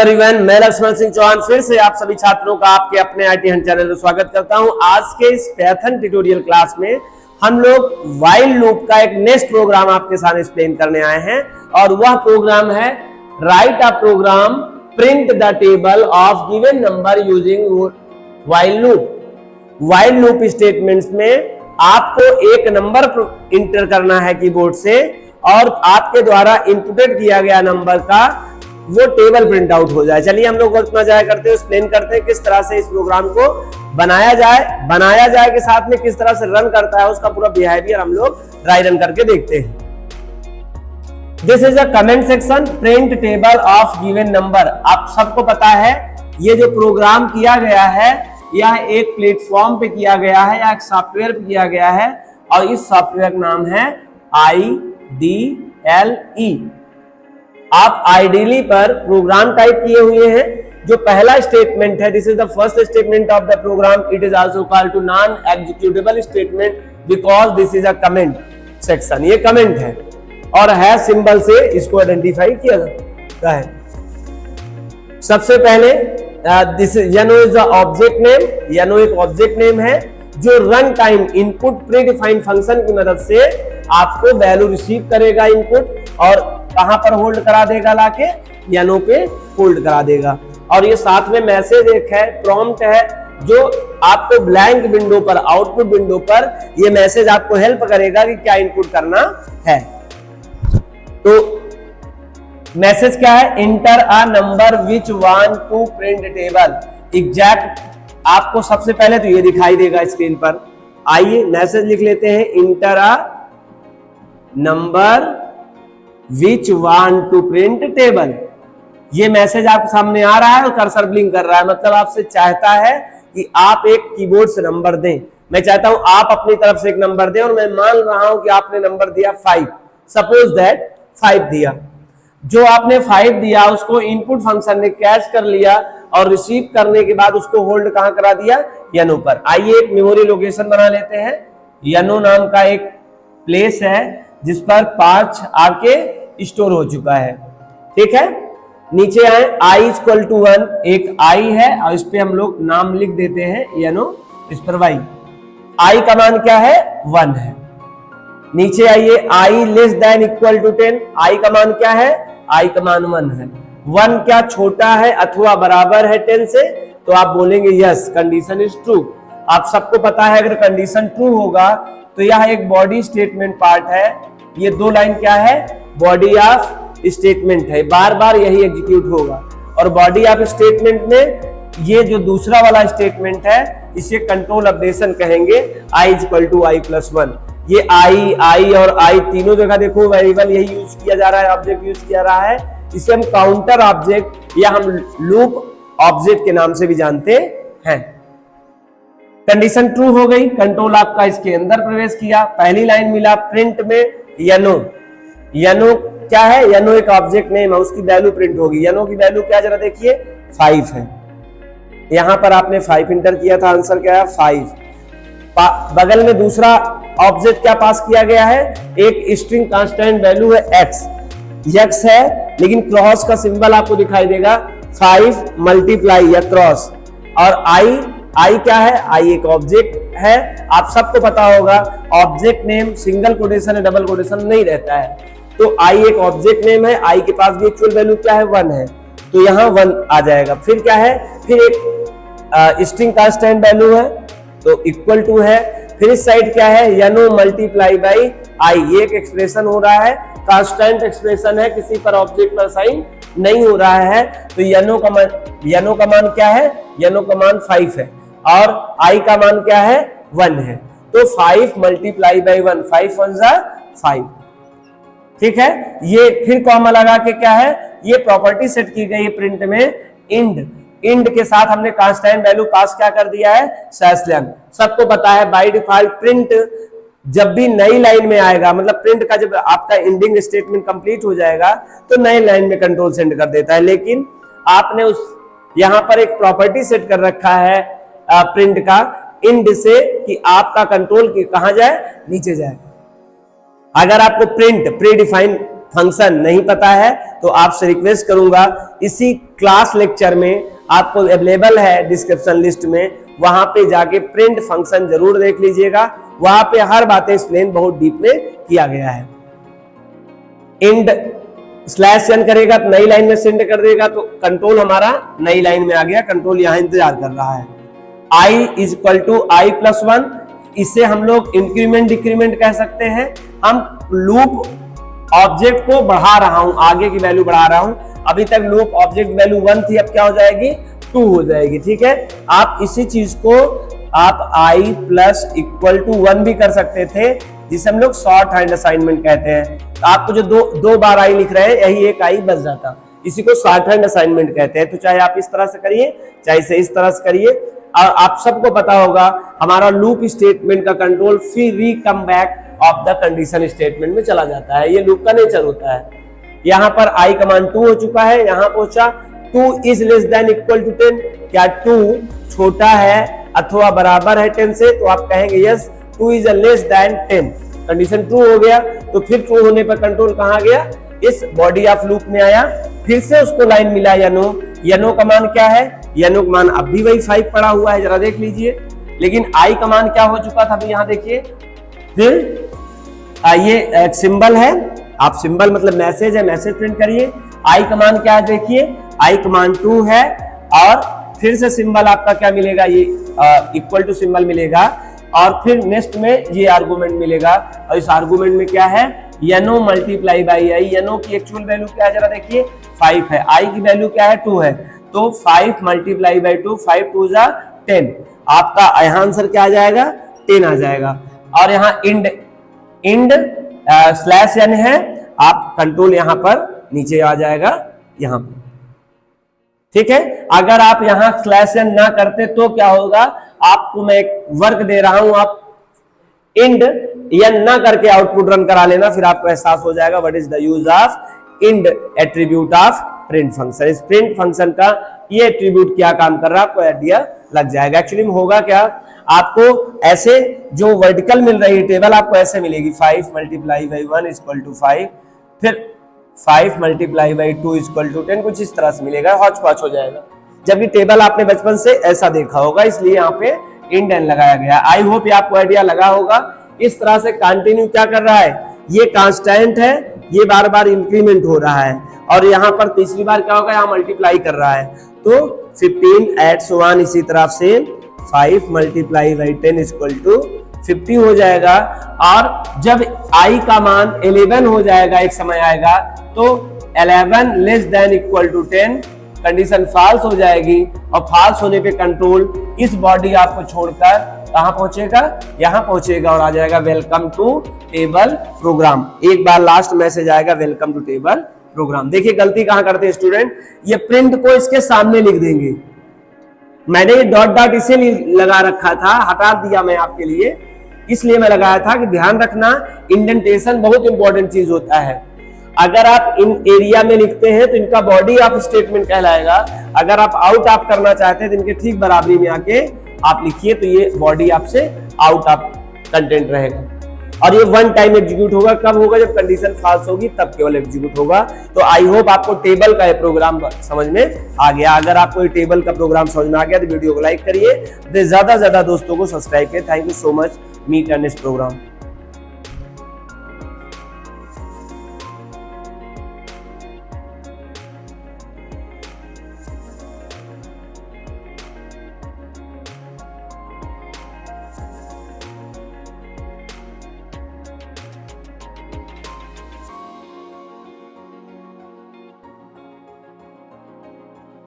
Everyone, मैं लक्ष्मण सिंह चौहान फिर से आप सभी छात्रों का आपके अपने आईटी हंट चैनल में स्वागत करता हूं। आज के इस पाइथन ट्यूटोरियल क्लास में हम लोग व्हाइल लूप का एक नेक्स्ट प्रोग्राम आपके सामने एक्सप्लेन करने आए हैं और वह प्रोग्राम है write a program print the table of given number using while loop. While loop statements में आपको एक नंबर इंटर करना है कीबोर्ड से और आपके द्वारा इनपुटेड किया गया नंबर का वो टेबल प्रिंट आउट हो जाए। चलिए हम लोग वक्त ना जाया करते हैं, एक्सप्लेन करते हैं किस तरह से इस प्रोग्राम को बनाया जाए के साथ में किस तरह से रन करता है उसका पूरा बिहेवियर हम लोग ट्राई रन करके देखते हैं। This is a comment section print table of given number. आप सबको पता है ये जो प्रोग्राम किया गया है यह एक प्लेटफॉर्म पे किया गया है या एक सॉफ्टवेयर पे किया गया है और इस सॉफ्टवेयर का नाम है IDLE। आप आइडियली पर प्रोग्राम टाइप किए हुए हैं। जो पहला स्टेटमेंट है, this is the first statement of the program, it is also called to non executable statement because this is a comment section. ये कमेंट है और है सिंबल से इसको आइडेंटिफाई किया जाता है। सबसे पहले दिस यनो इज द ऑब्जेक्ट नेम। यनो एक ऑब्जेक्ट नेम है जो run time input predefined function की मदद से आपको वैल्यू रिसीव करेगा इनपुट और कहां पर होल्ड करा देगा, लाके यनो पे होल्ड करा देगा। और ये साथ में मैसेज एक है, प्रॉम्प्ट है, जो आपको ब्लैंक विंडो पर, आउटपुट विंडो पर ये मैसेज आपको हेल्प करेगा कि क्या इनपुट करना है। तो मैसेज क्या है, enter a number which want to print table. Exact आपको सबसे पहले तो ये दिखाई देगा स्क्रीन पर। आइए मैसेज लिख लेते हैं, enter a number which want to print table. ये मैसेज आपके सामने आ रहा है और कर्सर ब्लिंक कर रहा है, मतलब आपसे चाहता है कि आप एक कीबोर्ड से नंबर दें। मैं चाहता हूं आप अपनी तरफ से एक नंबर दें और मैं मान रहा हूं कि आपने नंबर दिया 5। सपोज दैट 5 दिया। जो आपने 5 दिया उसको इनपुट फंक्शन ने कैच कर लिया और रिसीव करने के बाद उसको होल्ड कहां करा दिया, यनो पर। आइए एक मेमोरी लोकेशन बना लेते हैं। यनो नाम का एक प्लेस है जिस पर 5 आके स्टोर हो चुका है। ठीक है, नीचे आए, i = 1 एक i है और इस पे हम लोग नाम लिख देते हैं यनो, इस पर y। i का मान क्या है, 1 है। नीचे आइए, i < 10। i का मान क्या है, i का मान 1 है। 1 क्या छोटा है अथवा बराबर है 10 से, तो आप बोलेंगे यस, कंडीशन इज ट्रू। आप सबको पता है अगर कंडीशन ट्रू होगा तो यह एक बॉडी स्टेटमेंट पार्ट है। ये 2 लाइन क्या है, बॉडी ऑफ स्टेटमेंट है, बार बार यही एग्जीक्यूट होगा। और बॉडी ऑफ स्टेटमेंट में ये जो दूसरा वाला स्टेटमेंट है इसे कंट्रोल अपडेशन कहेंगे, i = i + 1। ये i और i तीनों जगह देखो वेरिएबल यही यूज किया जा रहा है, ऑब्जेक्ट यूज किया रहा है। इसे हम काउंटर ऑब्जेक्ट या हम लूप ऑब्जेक्ट के नाम से भी जानते हैं। कंडीशन ट्रू हो गई, कंट्रोल आपका इसके अंदर प्रवेश किया। पहली लाइन मिला प्रिंट में यनो। यनो क्या है, यनो एक ऑब्जेक्ट नेम है, उसकी वैल्यू प्रिंट होगी। यनो की वैल्यू क्या, जरा देखिए, 5 है। यहां पर आपने 5 इंटर किया था, आंसर क्या है, 5। बगल में दूसरा ऑब्जेक्ट क्या पास किया गया है, एक स्ट्रिंग कांस्टेंट वैल्यू है x है, लेकिन क्रॉस का सिंबल आपको दिखाई देगा, 5 मल्टीप्लाई या क्रॉस। और i क्या है, i एक ऑब्जेक्ट है। आप सबको पता होगा ऑब्जेक्ट नेम सिंगल कोटेशन या डबल कोटेशन नहीं रहता है, तो i एक ऑब्जेक्ट नेम है। i के पास भी एक्चुअल वैल्यू क्या है, 1 है, तो यहाँ 1 आ जाएगा। फिर क्या है, फिर एक स्ट्रिंग कांस्टेंट वैल्यू है तो इक्वल टू है। फिर इस साइड क्या है, यनो मल्टीप्लाई बाई i। ये एक एक्सप्रेशन हो रहा है, कांस्टेंट एक्सप्रेशन है, किसी पर ऑब्जेक्ट पर साइन नहीं हो रहा है। तो यनो का मान क्या है, यनो का मान 5 है और i का मान क्या है, 1 है। तो 5 मल्टीप्लाई बाई 1, 5 1 = 5। ठीक है, ये फिर कॉमा लगा के क्या है, ये प्रॉपर्टी सेट की गई है प्रिंट में, इंड के साथ हमने कांस्टेंट वैल्यू पास क्या कर दिया है, /. सबको पता है बाय डिफॉल्ट प्रिंट जब भी नई लाइन में आएगा, मतलब प्रिंट का जब आपका एंडिंग स्टेटमेंट कंप्लीट हो जाएगा तो नई लाइन में कंट्रोल सेंड कर देता है। लेकिन आपने उस यहां पर एक प्रॉपर्टी सेट कर रखा है प्रिंट का इंड से कि आपका कंट्रोल कहां जाए, नीचे जाए। अगर आपको प्रिंट प्रीडिफाइन फंक्शन नहीं पता है तो आपसे रिक्वेस्ट करूंगा, इसी क्लास लेक्चर में आपको अवेलेबल है डिस्क्रिप्शन लिस्ट में, वहां पे जाके प्रिंट फंक्शन जरूर देख लीजिएगा। वहां पे हर बातें एक्सप्लेन बहुत डीप में किया गया है। इंड स्लैश एन करेगा तो नई लाइन में सेंड कर देगा, तो कंट्रोल हमारा नई लाइन में आ गया, कंट्रोल यहां इंतजार कर रहा है। i is equal to i plus 1, इसे हम लोग इंक्रीमेंट डिक्रीमेंट कह सकते हैं। हम लूप ऑब्जेक्ट को बढ़ा रहा हूं, आगे की वैल्यू बढ़ा रहा हूं। अभी तक लूप ऑब्जेक्ट वैल्यू 1 थी, अब क्या हो जाएगी 2 हो जाएगी। ठीक है, आप इसी चीज को आप i प्लस इक्वल टू 1 भी कर सकते थे, जिसे हम लोग शॉर्ट हैंड असाइनमेंट कहते हैं। तो आपको जो दो बार i लिख रहे हैं, यही एक i बच जाता, इसी को शॉर्ट हैंड असाइनमेंट कहते हैं। तो चाहे आप इस तरह से करिए, चाहे इसे इस तरह से करिए। और आप सबको पता होगा हमारा लूप स्टेटमेंट का कंट्रोल फिर री come back of the condition statement में चला जाता है, ये लूप का नेचर होता है। यहाँ पर i कमांड 2 हो चुका है, यहाँ पहुंचा 2 is less than equal to 10, क्या 2 छोटा है अथवा बराबर है 10 से, तो आप कहेंगे yes 2 is less then 10, condition true हो गया। तो फिर ट्रू होने पर कंट्रोल कहाँ गया, इस बॉडी ऑफ लूप में आया, फिर से उसको लाइन मिला यनो का मान क्या है, यनो का मान अब भी वही 5 पड़ा हुआ है, जरा देख लीजिए। लेकिन आई का मान क्या हो चुका था अभी यहाँ देखिए। फिर ये एक सिंबल है, आप सिंबल मतलब मैसेज है, मैसेज प्रिंट करिए। आई का मान क्या है देखिए, आई का मान 2 है, और फिर से सिंबल आपका क्या मिलेगा, ये इक्वल टू सिंबल मिलेगा, और फिर नेक्स्ट में ये आर्गुमेंट मिलेगा। और इस आर्गुमेंट में क्या है, यनो मल्टीप्लाई बाई आई। यनो की एक्चुअल वैल्यू क्या है जरा देखिए 5 है, आई की वैल्यू क्या है 2 है, तो 5 मल्टीप्लाई बाई 2, 5 2 जा 10, आपका यहाँ आंसर क्या आ जाएगा 10 आ जाएगा। और यहाँ इंड स्लैश एन है, आप कंट्रोल यहाँ पर नीचे आ जाएगा यहाँ पर। ठीक है, अगर आप यहाँ स्लैश एन ना करते तो क्या होगा, आपको मैं एक वर्क दे रहा हूं, आप इंड या ना करके आउटपुट रन करा लेना, फिर आपको एहसास हो जाएगा what is the use of end attribute of print function. इस प्रिंट फंक्शन का ये एट्रीब्यूट क्या काम कर रहा है आपको आइडिया लग जाएगा। एक्चुअली में होगा क्या, आपको ऐसे जो वर्टिकल मिल रही है टेबल आपको ऐसे मिलेगी 5 मल्टीप्लाई बाई 1 इक्वल टू 5, फिर 5 मल्टीप्लाई बाई 2 इक्वल टू 10, कुछ इस तरह से मिलेगा, हौच पौच हो जाएगा। जबकि टेबल आपने बचपन से ऐसा देखा होगा, इसलिए यहाँ पे इंड एन लगाया गया। आई होप ये आपको आइडिया लगा होगा। इस तरह से कंटिन्यू क्या कर रहा है, ये कांस्टेंट है, ये बार बार इंक्रीमेंट हो रहा है, और यहाँ पर तीसरी बार क्या होगा, यहाँ मल्टीप्लाई कर रहा है, तो 15 एड्स 1, इसी तरह से 5 मल्टीप्लाई बाई 10 इक्वल टू 50 हो जाएगा। और जब i का मान 11 हो जाएगा, एक समय आएगा, तो 11 less than equal to 10, condition false हो जाएगी, और फॉल्स होने पे कंट्रोल इस बॉडी आपको छोड़कर कहां पहुंचेगा, यहां पहुंचेगा, और आ जाएगा वेलकम टू टेबल प्रोग्राम। एक बार लास्ट मैसेज आएगा वेलकम टू टेबल प्रोग्राम। देखिए गलती कहां करते हैं स्टूडेंट, ये प्रिंट को इसके सामने लिख देंगे। मैंने ये डॉट डॉट इसीलिए लगा रखा था, हटा दिया मैं आपके लिए, इसलिए मैं लगाया था कि ध्यान रखना इंडेंटेशन बहुत इंपॉर्टेंट चीज होता है। अगर आप इन एरिया में लिखते हैं तो इनका बॉडी ऑफ स्टेटमेंट कहलाएगा, अगर आप आउट ऑफ करना चाहते हैं तो इनके ठीक बराबरी में आके आप लिखिए, तो ये बॉडी आपसे आउट ऑफ कंटेंट रहेगा। और ये वन टाइम एग्जीक्यूट होगा, कब होगा, जब कंडीशन फॉल्स होगी तब केवल एग्जीक्यूट होगा। तो आई होप आपको टेबल का ये प्रोग्राम समझ में आ गया। अगर आपको ये टेबल का प्रोग्राम समझ में आ गया तो वीडियो को लाइक करिए, ज्यादा से ज्यादा दोस्तों को सब्सक्राइब करिए। Thank you so much, meet and next programme.